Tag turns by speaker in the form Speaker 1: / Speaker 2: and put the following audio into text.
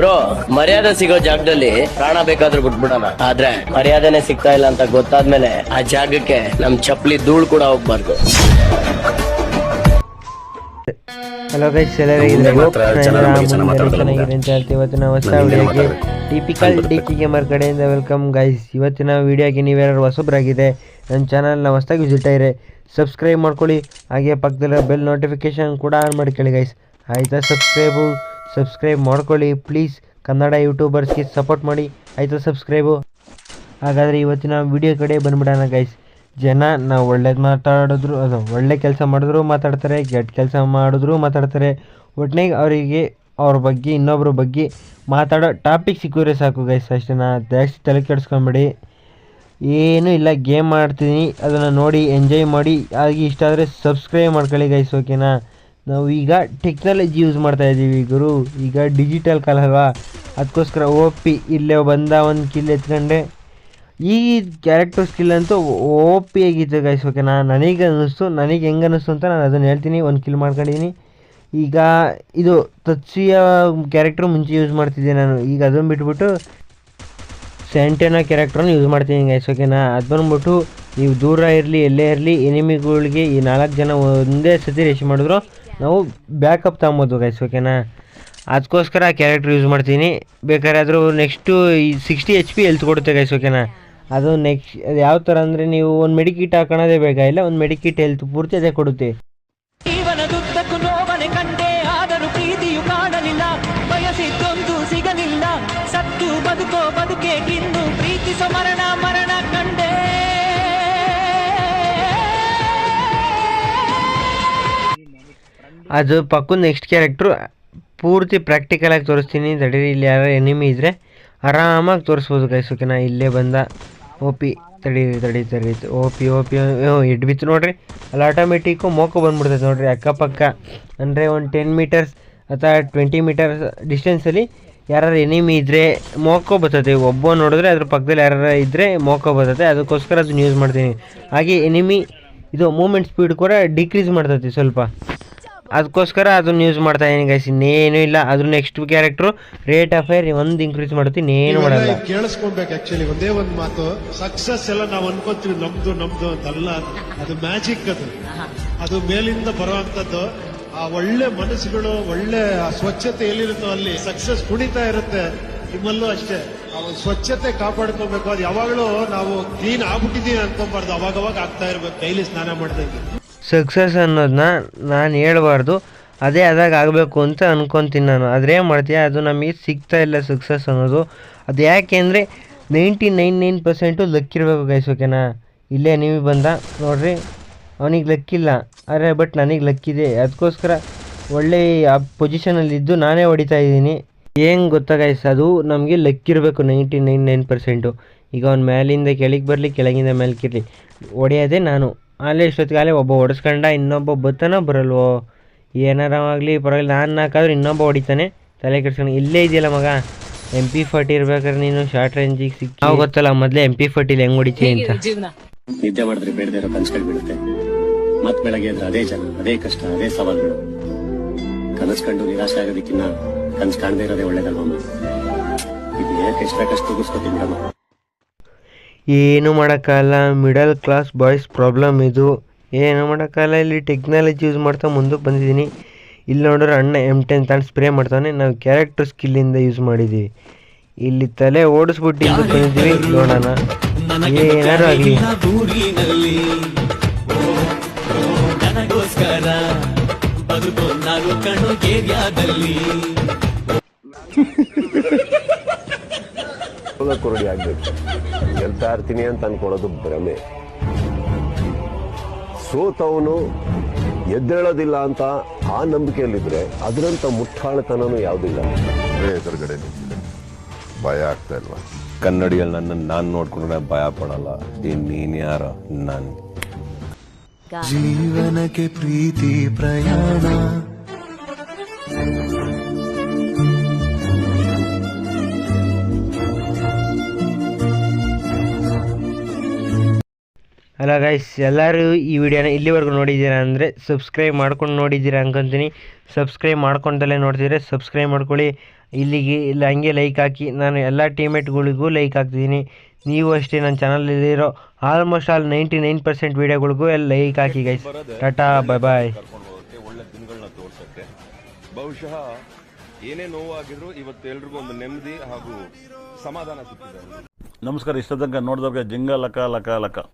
Speaker 1: Bro ಮರ್ಯಾದೆ ಸಿಗೋ ಜಾಗದಲ್ಲಿ ಪ್ರಾಣ ಬೇಕಾದ್ರೂ ಬಿಟ್ಬಿಡೋಣ, ಆದ್ರೆ ಮರ್ಯಾದೆನೆ ಸಿಗ್ತಾ ಇಲ್ಲ ಅಂತ ಗೊತ್ತಾದ್ಮೇಲೆ ಆ ಜಾಗಕ್ಕೆ ನಮ್ ಚಪ್ಪಲಿ ಧೂಳ್ ಕೂಡ ಹೋಗ್ಬಾರ್ದು.
Speaker 2: ಹಲೋ ಗೈಸ್, ಇವತ್ತಿನ ಹೊಸ ವಿಡಿಯೋಗೆ ಟಿಪಿಕಲ್ ಡಿಕಿ ಗೇಮರ್ ಕಡೆಯಿಂದ ವೆಲ್ಕಮ್ ಗೈಸ್. ಇವತ್ತಿನ ವಿಡಿಯೋಗೆ ನೀವ್ಯಾರು ಹೊಸಬ್ರಾಗಿದೆ ನನ್ನ ಚಾನಲ್ನ ಹೊಸದಾಗಿ ವಿಸಿಟ್ ಆಗಿದೆ, ಸಬ್ಸ್ಕ್ರೈಬ್ ಮಾಡ್ಕೊಳ್ಳಿ. ಹಾಗೆ ಪಕ್ಕದಲ್ಲಿರೋ ಬೆಲ್ ನೋಟಿಫಿಕೇಶನ್ ಕೂಡ ಆನ್ ಮಾಡ್ಕೊಳ್ಳಿ ಗೈಸ್. ಆಯಿತಾ? ಸಬ್ಸ್ಕ್ರೈಬ್ ಮಾಡ್ಕೊಳ್ಳಿ ಪ್ಲೀಸ್. ಕನ್ನಡ ಯೂಟ್ಯೂಬರ್ಸ್ಗೆ ಸಪೋರ್ಟ್ ಮಾಡಿ, ಆಯಿತಾ? ಸಬ್ಸ್ಕ್ರೈಬು. ಹಾಗಾದರೆ ಇವತ್ತಿನ ವಿಡಿಯೋ ಕಡೆ ಬಂದ್ಬಿಡೋಣ ಗೈಸ್. ಜನ ನಾವು ಒಳ್ಳೇದು ಮಾತಾಡಿದ್ರು, ಅದು ಒಳ್ಳೆ ಕೆಲಸ ಮಾಡಿದ್ರು ಮಾತಾಡ್ತಾರೆ, ಕೆಟ್ಟ ಕೆಲಸ ಮಾಡಿದ್ರು ಮಾತಾಡ್ತಾರೆ. ಒಟ್ಟಿನಾಗ ಅವರಿಗೆ ಅವ್ರ ಬಗ್ಗೆ ಇನ್ನೊಬ್ಬರ ಬಗ್ಗೆ ಮಾತಾಡೋ ಟಾಪಿಕ್ ಸಿಕ್ಕಿದ್ರೆ ಸಾಕು ಗೈಸ್, ಅಷ್ಟೇ. ಜಾಸ್ತಿ ತಲೆ ಕೆಡಿಸ್ಕೊಂಬೇಡಿ, ಏನೂ ಇಲ್ಲ. ಗೇಮ್ ಮಾಡ್ತೀನಿ, ಅದನ್ನು ನೋಡಿ ಎಂಜಾಯ್ ಮಾಡಿ. ಹಾಗೆ ಇಷ್ಟ ಆದರೆ ಸಬ್ಸ್ಕ್ರೈಬ್ ಮಾಡ್ಕೊಳ್ಳಿ ಗೈಸ್, ಓಕೆನಾ? ನಾವು ಈಗ ಟೆಕ್ನಾಲಜಿ ಯೂಸ್ ಮಾಡ್ತಾಯಿದ್ದೀವಿ ಗುರು, ಈಗ ಡಿಜಿಟಲ್ ಕಾಲ ಅಲ್ವಾ, ಅದಕ್ಕೋಸ್ಕರ OP ಇಲ್ಲೇ ಬಂದ ಒಂದು ಕಿಲ್ ಎತ್ಕೊಂಡೆ. ಈ ಕ್ಯಾರೆಕ್ಟರ್ ಸ್ಕಿಲ್ ಅಂತೂ OP ಆಗಿತ್ತು ಗೈಸ್, ಓಕೆನಾ? ನನಗೆ ಹೆಂಗೆ ಅನ್ನಿಸ್ತು ಅಂತ ನಾನು ಅದನ್ನು ಹೇಳ್ತೀನಿ. ಒಂದು ಕಿಲ್ ಮಾಡ್ಕೊಂಡಿದ್ದೀನಿ. ಈಗ ಇದು ತತ್ಸಿಯ ಕ್ಯಾರೆಕ್ಟ್ರು ಮುಂಚೆ ಯೂಸ್ ಮಾಡ್ತಿದ್ದೆ ನಾನು, ಈಗ ಅದನ್ನು ಬಿಟ್ಬಿಟ್ಟು ಸ್ಯಾಂಟೆನಾ ಕ್ಯಾರೆಕ್ಟ್ರನ್ನು ಯೂಸ್ ಮಾಡ್ತೀನಿ ಗೈಸ್, ಓಕೆನಾ? ಅದು ಬಂದ್ಬಿಟ್ಟು ನೀವು ದೂರ ಇರಲಿ ಎಲ್ಲೇ ಇರಲಿ ಎನಿಮಿಗಳಿಗೆ ಈ 4 ಜನ ಒಂದೇ ಸತಿ ರೇಷ್ ಮಾಡಿದ್ರು ನಾವು ಬ್ಯಾಕಪ್ ತಗೊಬೋದು ಗೈಸ್, ಓಕೆನಾ? ಅದಕ್ಕೋಸ್ಕರ ಆ ಕ್ಯಾರೆಕ್ಟರ್ ಯೂಸ್ ಮಾಡ್ತೀನಿ. ಬೇಕಾದ್ರೆ ಆದರೂ ನೆಕ್ಸ್ಟು ಈ 60 HP ಹೆಲ್ತ್ ಕೊಡುತ್ತೆ ಗೈಸ್, ಓಕೆನಾ? ಅದು ಅದು ಯಾವ ಥರ ಅಂದರೆ ನೀವು ಒಂದು ಮೆಡಿಕಿಟ್ ಹಾಕೋಣದೇ ಬೇಕಾಗಿಲ್ಲ, ಒಂದು ಮೆಡಿಕಿಟ್ ಹೆಲ್ತ್ ಪೂರ್ತಿ ಅದೇ ಕೊಡುತ್ತೆ.
Speaker 3: ಜೀವನದುದ್ದಕ್ಕೂ ನೋವನೆ ಕಂಡೆ, ಆದರೂ ಪ್ರೀತಿಯು ಕಾಣಲಿಲ್ಲ, ಬಯಸಿದ್ದೊಂದು ಸಿಗಲಿಲ್ಲ, ಸತ್ತು ಬದುಕೋ ಬದುಕೇಗಿನ್ನು ಪ್ರೀತಿಸೋ ಮರಣ ಕಂಡೆ.
Speaker 2: ಅದು ಪಕ್ಕದ ನೆಕ್ಸ್ಟ್ ಕ್ಯಾರೆಕ್ಟ್ರು ಪೂರ್ತಿ ಪ್ರಾಕ್ಟಿಕಲಾಗಿ ತೋರಿಸ್ತೀನಿ. ತಡೀರಿ, ಇಲ್ಲಿ ಯಾರು ಎನಿಮಿ ಇದ್ದರೆ ಆರಾಮಾಗಿ ತೋರಿಸ್ಬೋದು ಗೈಸ್, ಓಕೆನಾ? ಇಲ್ಲೇ ಬಂದ OP ತಡೀರಿ OP ಎಡ್ ಬಿತ್ತು ನೋಡ್ರಿ. ಅಲ್ಲಿ ಆಟೋಮೆಟಿಕ್ಕು ಮೋಕೋ ಬಂದ್ಬಿಡ್ತೈತೆ ನೋಡ್ರಿ ಅಕ್ಕಪಕ್ಕ. ಅಂದರೆ ಒಂದು 10 ಮೀಟರ್ಸ್ ಅಥವಾ 20 ಮೀಟರ್ಸ್ ಡಿಸ್ಟೆನ್ಸಲ್ಲಿ ಯಾರು ಎನಿಮಿ ಇದ್ದರೆ ಮೋಕೋ ಬರ್ತದೆ. ಒಬ್ಬ ನೋಡಿದ್ರೆ ಅದ್ರ ಪಕ್ಕದಲ್ಲಿ ಯಾರು ಇದ್ದರೆ ಮೋಕೋ ಬರ್ತದೆ, ಅದಕ್ಕೋಸ್ಕರ ಅದನ್ನ ಯೂಸ್ ಮಾಡ್ತೀನಿ. ಹಾಗೆ ಎನಿಮಿ ಇದು ಮೂಮೆಂಟ್ ಸ್ಪೀಡ್ ಕೂಡ ಡಿಕ್ರೀಸ್ ಮಾಡ್ತೈತಿ ಸ್ವಲ್ಪ, ಅದಕ್ಕೋಸ್ಕರ ಅದನ್ನು ಯೂಸ್ ಮಾಡ್ತಾ ಇದೀನಿ ಗೈಸ್. ಇನ್ನೇನು ಇಲ್ಲ. ಅದ್ರ next character rate of fire ಒಂದು ಇನ್ಕ್ರೀಸ್ ಮಾಡುತ್ತೆ, ಇನ್ನೇನು ಮಾಡಲ್ಲ.
Speaker 4: ಕೇಳಿಸ್ಕೊಳ್ಬೇಕು. ಆಕ್ಚುಲಿ ಒಂದೇ ಒಂದು ಮಾತು, ಸಕ್ಸಸ್ ಎಲ್ಲ ನಾವು ಅನ್ಕೊಂತೀವಿ ನಮ್ದು ಅಂತಲ್ಲ, ಅದು ಮ್ಯಾಜಿಕ್. ಅದು ಮೇಲಿಂದ ಬರುವಂತದ್ದು. ಆ ಒಳ್ಳೆ ಮನಸ್ಸುಗಳು, ಒಳ್ಳೆ ಸ್ವಚ್ಛತೆ ಎಲ್ಲಿರುತ್ತೋ ಅಲ್ಲಿ ಸಕ್ಸಸ್ ಕುಣಿತಾ ಇರುತ್ತೆ. ನಿಮ್ಮಲ್ಲೂ ಅಷ್ಟೇ ಆ ಸ್ವಚ್ಛತೆ ಕಾಪಾಡ್ಕೋಬೇಕು. ಅದು ಯಾವಾಗಲೂ ನಾವು ಕ್ಲೀನ್ ಆಗ್ಬಿಟ್ಟಿದೀವಿ ಅನ್ಕೊಂಬಾರ್ದು, ಅವಾಗವಾಗ ಆಗ್ತಾ ಇರ್ಬೇಕು, ಡೈಲಿ ಸ್ನಾನ ಮಾಡ್ದಂಗೆ.
Speaker 2: ಸಕ್ಸಸ್ ಅನ್ನೋದನ್ನ ನಾನು ಹೇಳ್ಬಾರ್ದು, ಅದೇ ಅದಾಗ ಆಗಬೇಕು ಅಂತ ಅನ್ಕೊತೀನಿ ನಾನು. ಆದರೆ ಏನು ಮಾಡ್ತೀಯ, ಅದು ನಮಗೆ ಸಿಗ್ತಾ ಇಲ್ಲ ಸಕ್ಸಸ್ ಅನ್ನೋದು. ಅದು ಯಾಕೆ ಅಂದರೆ 99% ಲಕ್ಕಿರಬೇಕು ಗೈಸ್, ಓಕೆನಾ? ಇಲ್ಲೇ ನೀವು ಬಂದ ನೋಡ್ರಿ, ಅವನಿಗೆ ಲಕ್ಕಿಲ್ಲ, ಆದರೆ ಬಟ್ ನನಗೆ ಲಕ್ಕಿದೆ. ಅದಕ್ಕೋಸ್ಕರ ಒಳ್ಳೆ ಆ ಪೊಸಿಷನಲ್ಲಿದ್ದು ನಾನೇ ಹೊಡಿತಾ ಇದ್ದೀನಿ. ಏನು ಗೊತ್ತಾ ಗೈಸ್, ಅದು ನಮಗೆ ಲಕ್ಕಿರಬೇಕು 99%. ಈಗ ಅವ್ನು ಮೇಲಿಂದ ಕೆಳಗೆ ಬರಲಿ, ಕೆಳಗಿಂದ ಮೇಲ್ಕಿರಲಿ, ಹೊಡೆಯೋದೇ ನಾನು. ಅಲ್ಲೇ ಇಷ್ಟೊತ್ತಿಗಾಲೇ ಒಬ್ಬ ಹೊಡೆಸ್ಕೊಂಡ, ಇನ್ನೊಬ್ಬ ಬತ್ತಾನೋ ಬರಲ್ವೋ, ಏನಾರ ಆಗಲಿ ಪರವಾಗಿಲ್ಲ, ನಾನು ನಾಕಾದ್ರೆ ಇನ್ನೊಬ್ಬ ಹೊಡಿತಾನೆ, ತಲೆ ಕೆಡ್ಸ್ಕೊಂಡು. ಇಲ್ಲೇ ಇದೆಯಲ್ಲ ಮಗ, MP40 ಇರ್ಬೇಕಾದ್ರೆ ನೀನು ಶಾರ್ಟ್ ರೇಂಜಿಗೆ ಸಿಕ್ಕಿ. ನಾವು ಗೊತ್ತಲ್ಲ ಮೊದಲೇ MP40 ಹೆಂಗೆ ಹೊಡಿತೀವಿ ಅಂತ.
Speaker 5: ನಿದ್ದೆ ಮಾಡಿದ್ರೆ ಬೇಡದೇ ಇರೋ ಕನಸುಗಳು ಬೀಳುತ್ತೆ, ಮತ್ತೆ ಬೆಳಗ್ಗೆ ಎದ್ರೆ ಅದೇ ಜನ, ಅದೇ ಕಷ್ಟ, ಅದೇ ಸವಾಲುಗಳು. ಕನಸು ಕಂಡು ನಿರಾಶೆ ಆಗೋದಕ್ಕಿನ್ನ ಕನಸು ಕಾಣದೇ ಇರೋದೇ ಒಳ್ಳೇದಲ್ವಮ್ಮ. ಇದು ಯಾಕೆ ಎಷ್ಟ ಕಷ್ಟ ತೂಗಿಸ್ಕೊತೀನಿ.
Speaker 2: ಏನು ಮಾಡೋಕ್ಕಲ್ಲ, ಮಿಡಲ್ ಕ್ಲಾಸ್ ಬಾಯ್ಸ್ ಪ್ರಾಬ್ಲಮ್ ಇದು. ಏನು ಮಾಡೋಕ್ಕಲ್ಲ, ಇಲ್ಲಿ ಟೆಕ್ನಾಲಜಿ ಯೂಸ್ ಮಾಡ್ತಾ ಮುಂದಕ್ಕೆ ಬಂದಿದ್ದೀನಿ. ಇಲ್ಲಿ ನೋಡಿದ್ರೆ ಅಣ್ಣ M10 ತಾನು ಸ್ಪ್ರೇ ಮಾಡ್ತಾನೆ, ನಾವು ಕ್ಯಾರೆಕ್ಟರ್ ಸ್ಕಿಲ್ಲಿಂದ ಯೂಸ್ ಮಾಡಿದ್ದೀವಿ. ಇಲ್ಲಿ ತಲೆ ಓಡಿಸ್ಬಿಟ್ಟು ಇಲ್ಲಿ ಬಂದಿದ್ದೀವಿ. ನೋಡೋಣ, ಏನಾರು ಆಗಲಿ.
Speaker 6: ಕೊರಡಿ ಆಗ್ಬೇಕು, ಗೆಲ್ತಾ ಇರ್ತೀನಿ ಅಂತ ಅನ್ಕೊಳ್ಳೋದು ಭ್ರಮೆ. ಸೋತವನು ಎದ್ದೇಳೋದಿಲ್ಲ ಅಂತ ಆ ನಂಬಿಕೆಯಲ್ಲಿದ್ರೆ ಅದರಂತ ಮುಟ್ಟಾಳತನೂ ಯಾವುದಿಲ್ಲ.
Speaker 7: ಎದುರುಗಡೆ ನಿಂತಿದೆ, ಭಯ ಆಗ್ತಾ ಇಲ್ವಾ?
Speaker 6: ಕನ್ನಡಿಯಲ್ಲಿ ನನ್ನನ್ನು ನಾನು ನೋಡ್ಕೊಂಡ್ರೆ ಭಯ ಪಡಲ್ಲ. ನೀನ್ ಯಾರ? ನಾನು
Speaker 3: ಜೀವನಕ್ಕೆ ಪ್ರೀತಿ ಪ್ರಯಾಣ.
Speaker 2: ಹಲೋ ಗೈಸ್, ಎಲ್ಲರೂ ಈ ವಿಡಿಯೋನ ಇಲ್ಲಿವರೆಗೂ ನೋಡಿದ್ದೀರಾ ಅಂದರೆ ಸಬ್ಸ್ಕ್ರೈಬ್ ಮಾಡ್ಕೊಂಡು ನೋಡಿದ್ದೀರಾ ಅನ್ಕೊತೀನಿ. ಸಬ್ಸ್ಕ್ರೈಬ್ ಮಾಡ್ಕೊಂಡಲ್ಲೇ ನೋಡ್ತಿದ್ರೆ ಸಬ್ಸ್ಕ್ರೈಬ್ ಮಾಡ್ಕೊಳ್ಳಿ. ಇಲ್ಲಿಗೆ ಇಲ್ಲ ಹಂಗೆ ಲೈಕ್ ಹಾಕಿ. ನಾನು ಎಲ್ಲ ಟೀಮೇಟ್ಗಳಿಗೂ ಲೈಕ್ ಹಾಕ್ತಿದ್ದೀನಿ. ನೀವು ಅಷ್ಟೇ ನನ್ನ ಚಾನಲಲ್ಲಿರೋ ಆಲ್ಮೋಸ್ಟ್ ಆಲ್ 99% ವೀಡಿಯೋಗಳಿಗೂ ಎಲ್ಲ ಲೈಕ್ ಹಾಕಿ ಗೈಸ್. ಟಾಟಾ ಬಾಯ್ ಬಾಯ್.
Speaker 6: ಕರ್ಕೊಂಡು ಹೋಗೋಕ್ಕೆ ಒಳ್ಳೆ ದಿನಗಳನ್ನ ತೋರ್ಸಕ್ಕೆ ಬಹುಶಃ ಏನೇ ನೋವಾಗಿದ್ರು ಇವತ್ತು ಎಲ್ರಿಗೂ ಒಂದು ನೆಮ್ಮದಿ ಹಾಗೂ ಸಮಾಧಾನ ಸಿಕ್ಕಿದೆ.
Speaker 8: ನಮಸ್ಕಾರ. ಇಷ್ಟ ತನಕ ನೋಡಿದವ್ರಿಗೆ ಜಿಂಗ ಲಕ ಲಕ ಲಕ.